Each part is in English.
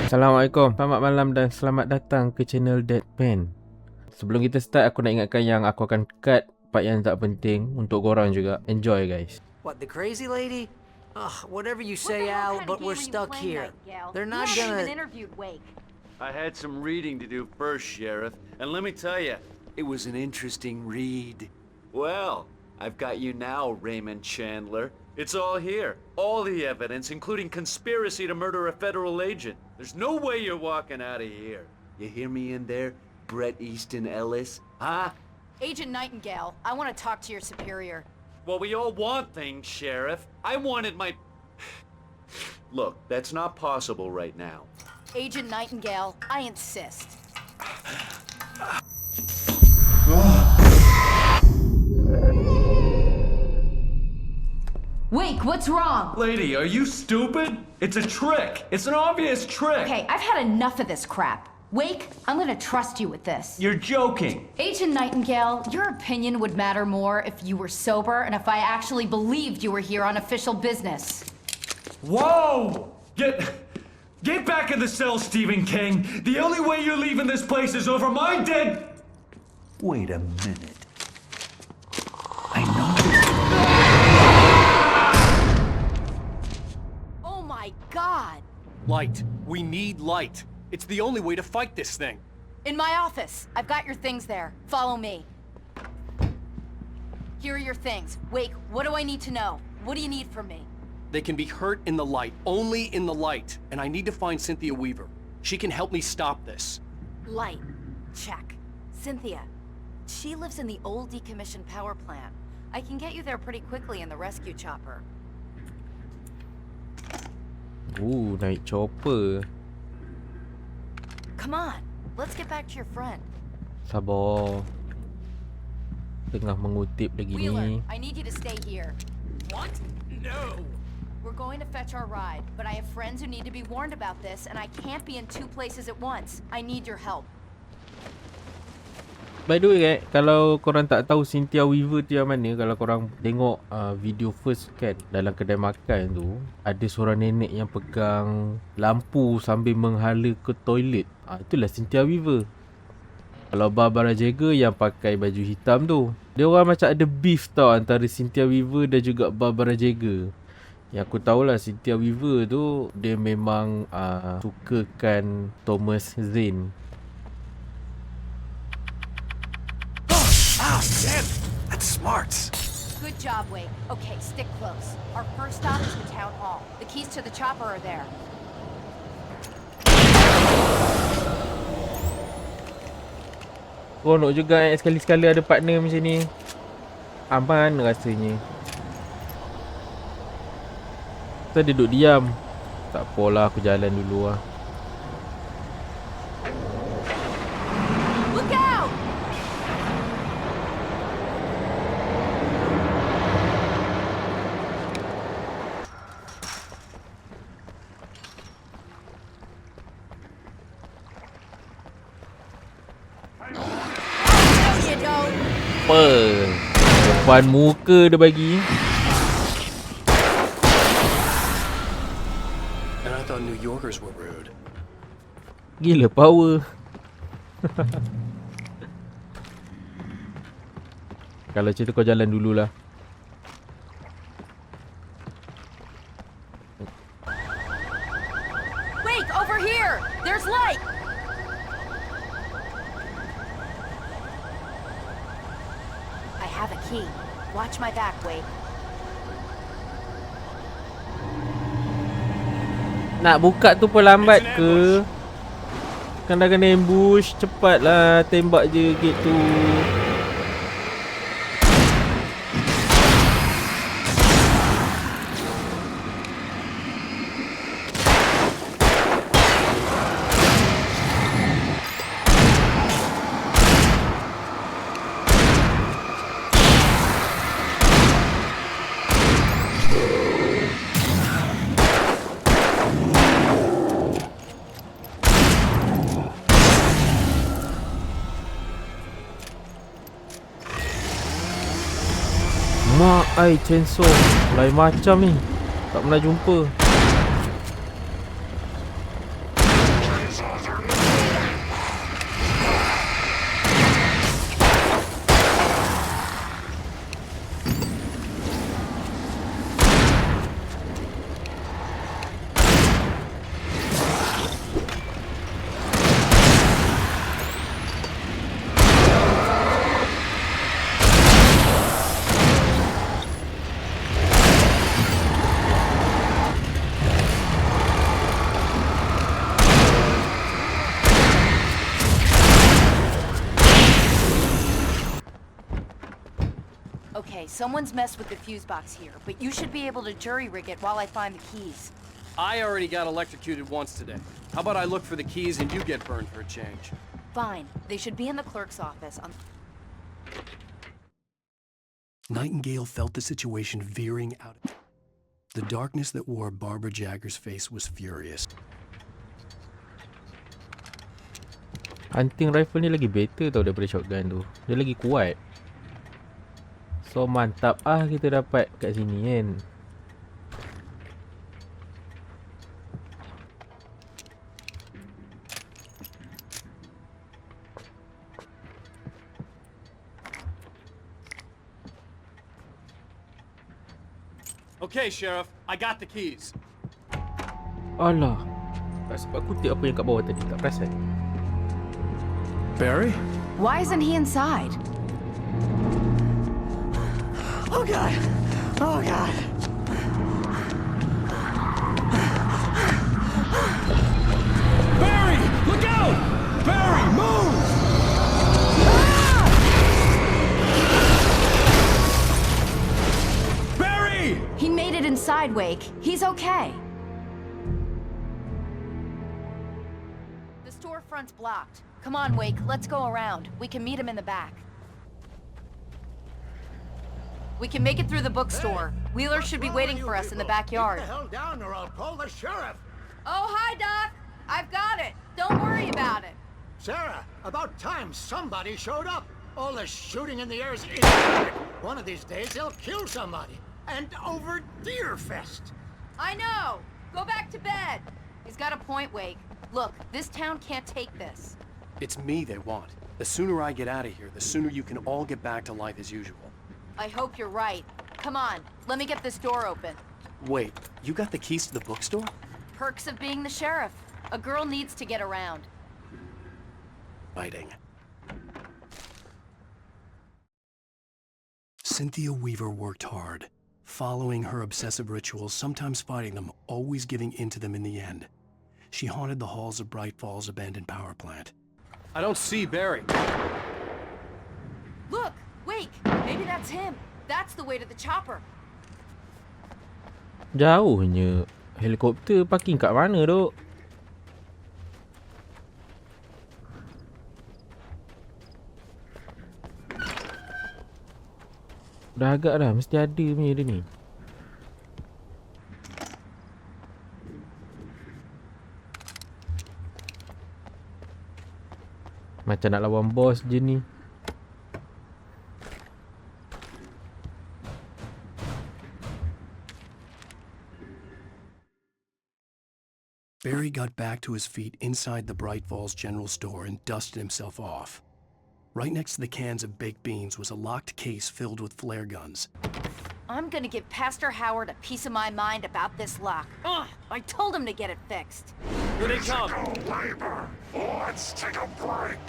Assalamualaikum, selamat malam dan selamat datang ke channel Deadpan. Sebelum kita start, aku nak ingatkan yang aku akan cut part yang tak penting untuk korang juga. Enjoy guys. What, the crazy lady? Ugh, whatever you say, Al, but we're stuck here. They're not gonna... I had some reading to do first, Sheriff, and let me tell you, it was an interesting read. Well, I've got you now, Raymond Chandler. It's all here. All the evidence, including conspiracy to murder a federal agent. There's no way you're walking out of here. You hear me in there, Bret Easton Ellis? Huh? Agent Nightingale, I want to talk to your superior. Well, we all want things, Sheriff. I wanted my... Look, that's not possible right now. Agent Nightingale, I insist. Wake, what's wrong? Lady, are you stupid? It's a trick. It's an obvious trick. Okay, I've had enough of this crap. Wake, I'm gonna trust you with this. You're joking. Agent Nightingale, your opinion would matter more if you were sober and if I actually believed you were here on official business. Whoa! Get back in the cell, Stephen King. The only way you're leaving this place is over my dead... Wait a minute. I know this. Oh my God! Light. We need light. It's the only way to fight this thing. In my office. I've got your things there. Follow me. Here are your things. Wake, what do I need to know? What do you need from me? They can be hurt in the light, only in the light. And I need to find Cynthia Weaver. She can help me stop this. Light. Check. Cynthia. She lives in the old decommissioned power plant. I can get you there pretty quickly in the rescue chopper. Naik chopper. Come on, let's get back to your friend. Sabar. Tengah mengutip lagi Wheeler, ni. I need you to stay here. What? No! We're going to fetch our ride, but I have friends who need to be warned about this, and I can't be in two places at once. I need your help. By the way guys, kalau korang tak tahu Cynthia Weaver tu yang mana, kalau korang tengok video first kan, dalam kedai makan tu ada seorang nenek yang pegang lampu sambil menghala ke toilet. Itulah Cynthia Weaver. Kalau Barbara Jagger yang pakai baju hitam tu, dia orang macam ada beef tau antara Cynthia Weaver dan juga Barbara Jagger. Yang aku tahulah Cynthia Weaver tu dia memang sukakan Thomas Zane. Ah, damn! That's smart. Good job, Wake. Okay, stick close. Our first stop is the town hall. The keys to the chopper are there. Seronok juga sekali-sekala ada partner macam ni. Aman rasanya. Kita duduk diam. Tak apalah, aku jalan dulu lah. Look out! Apa? Depan muka dia bagi. And I thought New Yorkers were rude. Gila power. Kalau macam tu kau jalan dululah. Wake, over here! There's light! I have a key. Watch my back, Wake. Nak buka tu pun lambat ke? Kan dah kena ambush. Cepatlah tembak je gate tu. Mak ai chainsaw. Lain macam ni. Tak pernah jumpa. Okay, someone's messed with the fuse box here, but you should be able to jury rig it while I find the keys. I already got electrocuted once today. How about I look for the keys and you get burned for a change? Fine. They should be in the clerk's office on... Nightingale felt the situation veering out. The darkness that wore Barbara Jagger's face was furious. Hunting rifle ni lagi better tau daripada shotgun tu. Dia lagi kuat. So mantap kita dapat kat sini kan. Okay, Sheriff, I got the keys. Alah. Sebab aku tengok apa yang kat bawah tadi, tak perasan. Barry? Why isn't he inside? Oh God! Oh God! Barry! Look out! Barry, move! Barry! He made it inside, Wake. He's okay. The storefront's blocked. Come on, Wake. Let's go around. We can meet him in the back. We can make it through the bookstore. Wheeler should be waiting for us in the backyard. Get the hell down or I'll call the sheriff. Oh, hi, Doc. I've got it. Don't worry about it. Sarah, about time somebody showed up. All the shooting in the air is idiotic. One of these days they'll kill somebody. And over Deerfest. I know. Go back to bed. He's got a point, Wake. Look, this town can't take this. It's me they want. The sooner I get out of here, the sooner you can all get back to life as usual. I hope you're right. Come on, let me get this door open. Wait, you got the keys to the bookstore? Perks of being the sheriff. A girl needs to get around. Fighting. Cynthia Weaver worked hard, following her obsessive rituals, sometimes fighting them, always giving in to them in the end. She haunted the halls of Bright Falls' abandoned power plant. I don't see Barry. Look, Wake, maybe that's him. That's the way to the chopper. Jauhnya. Helikopter parking kat mana duk? Dah agak dah, mesti ada punya dia ni. Macam nak lawan bos je ni. Barry got back to his feet inside the Bright Falls General Store and dusted himself off. Right next to the cans of baked beans was a locked case filled with flare guns. I'm gonna give Pastor Howard a piece of my mind about this lock. Ugh, I told him to get it fixed. Here they come! Labor. Let's take a break.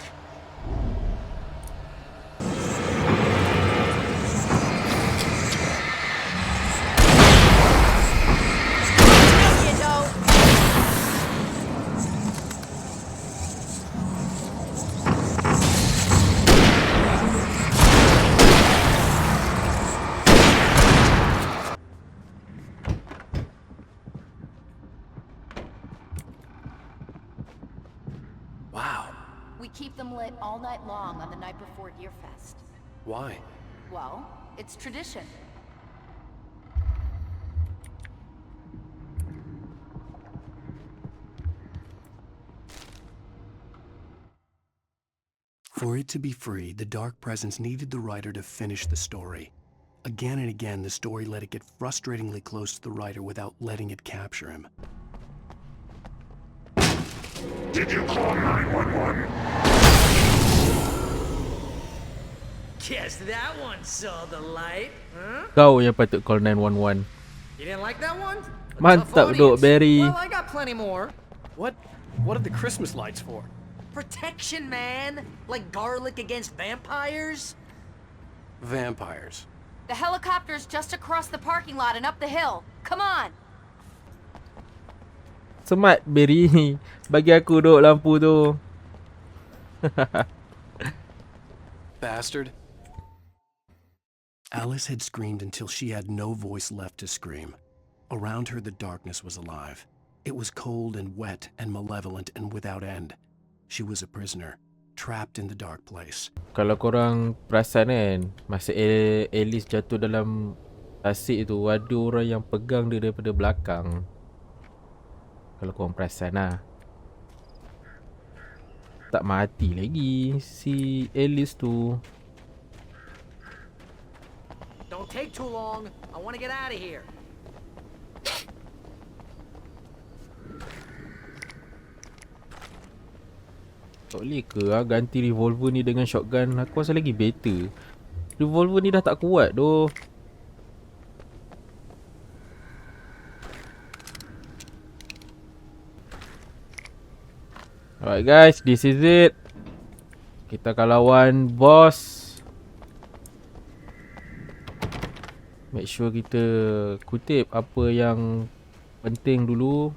You know. Wow. We keep them lit all night long on the night before Deerfest. Why? Well, it's tradition. For it to be free, the Dark Presence needed the writer to finish the story. Again and again, the story let it get frustratingly close to the writer without letting it capture him. Did you call 911? Guess that one saw the light, huh? Kau yang patut call 911. You didn't like that one? A Mantap tough duk, audience. Barry. Well, I got plenty more. What are the Christmas lights for? Protection, man. Like garlic against vampires. Vampires. The helicopter's just across the parking lot and up the hill. Come on! Smart, Barry. Bagi aku duk lampu tu. Bastard. Alice had screamed until she had no voice left to scream. Around her, the darkness was alive. It was cold and wet and malevolent and without end. She was a prisoner, trapped in the dark place. Kalau korang perasan kan, masa Alice jatuh dalam tasik tu, ada orang yang pegang dia daripada belakang. Kalau korang perasan lah. Tak mati lagi si Alice tu. Don't take too long. I want to get out of here. Tak boleh ke ganti revolver ni dengan shotgun? Aku rasa lagi better. Revolver ni dah tak kuat doh. Alright guys, this is it. Kita akan lawan boss. Make sure kita kutip apa yang penting dulu.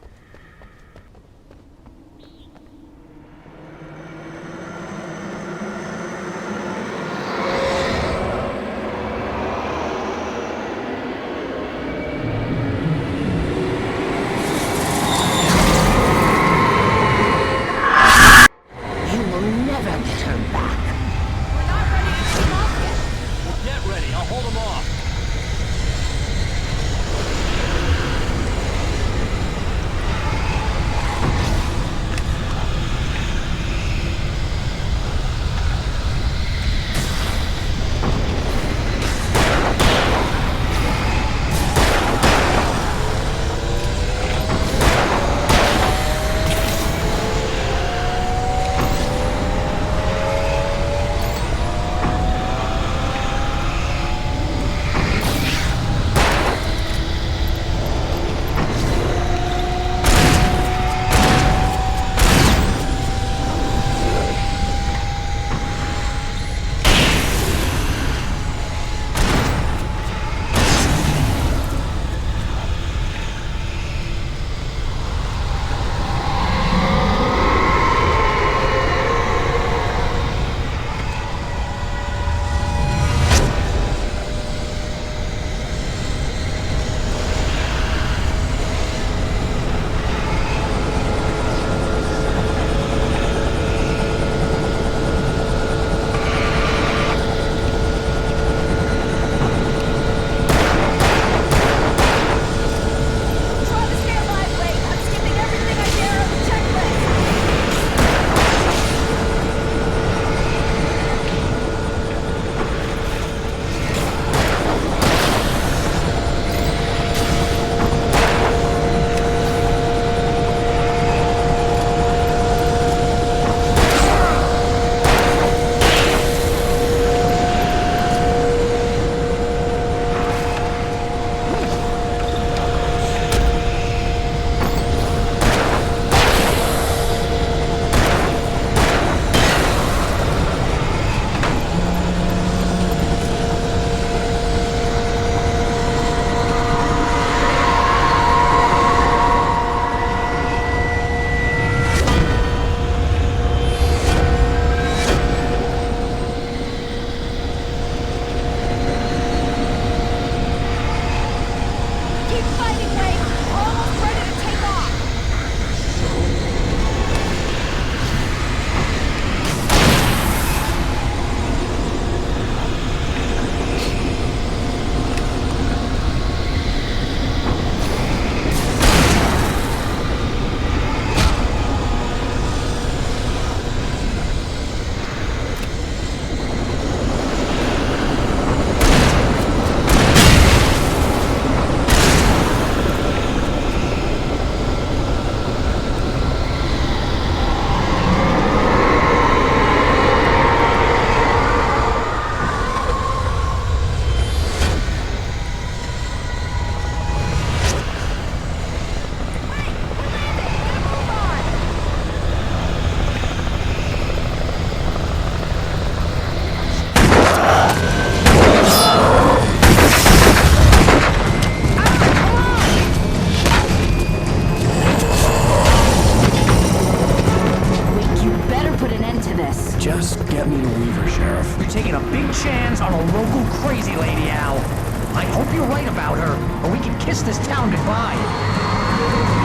Just get me to Weaver, Sheriff. You're taking a big chance on a local crazy lady, Al. I hope you're right about her, or we can kiss this town goodbye.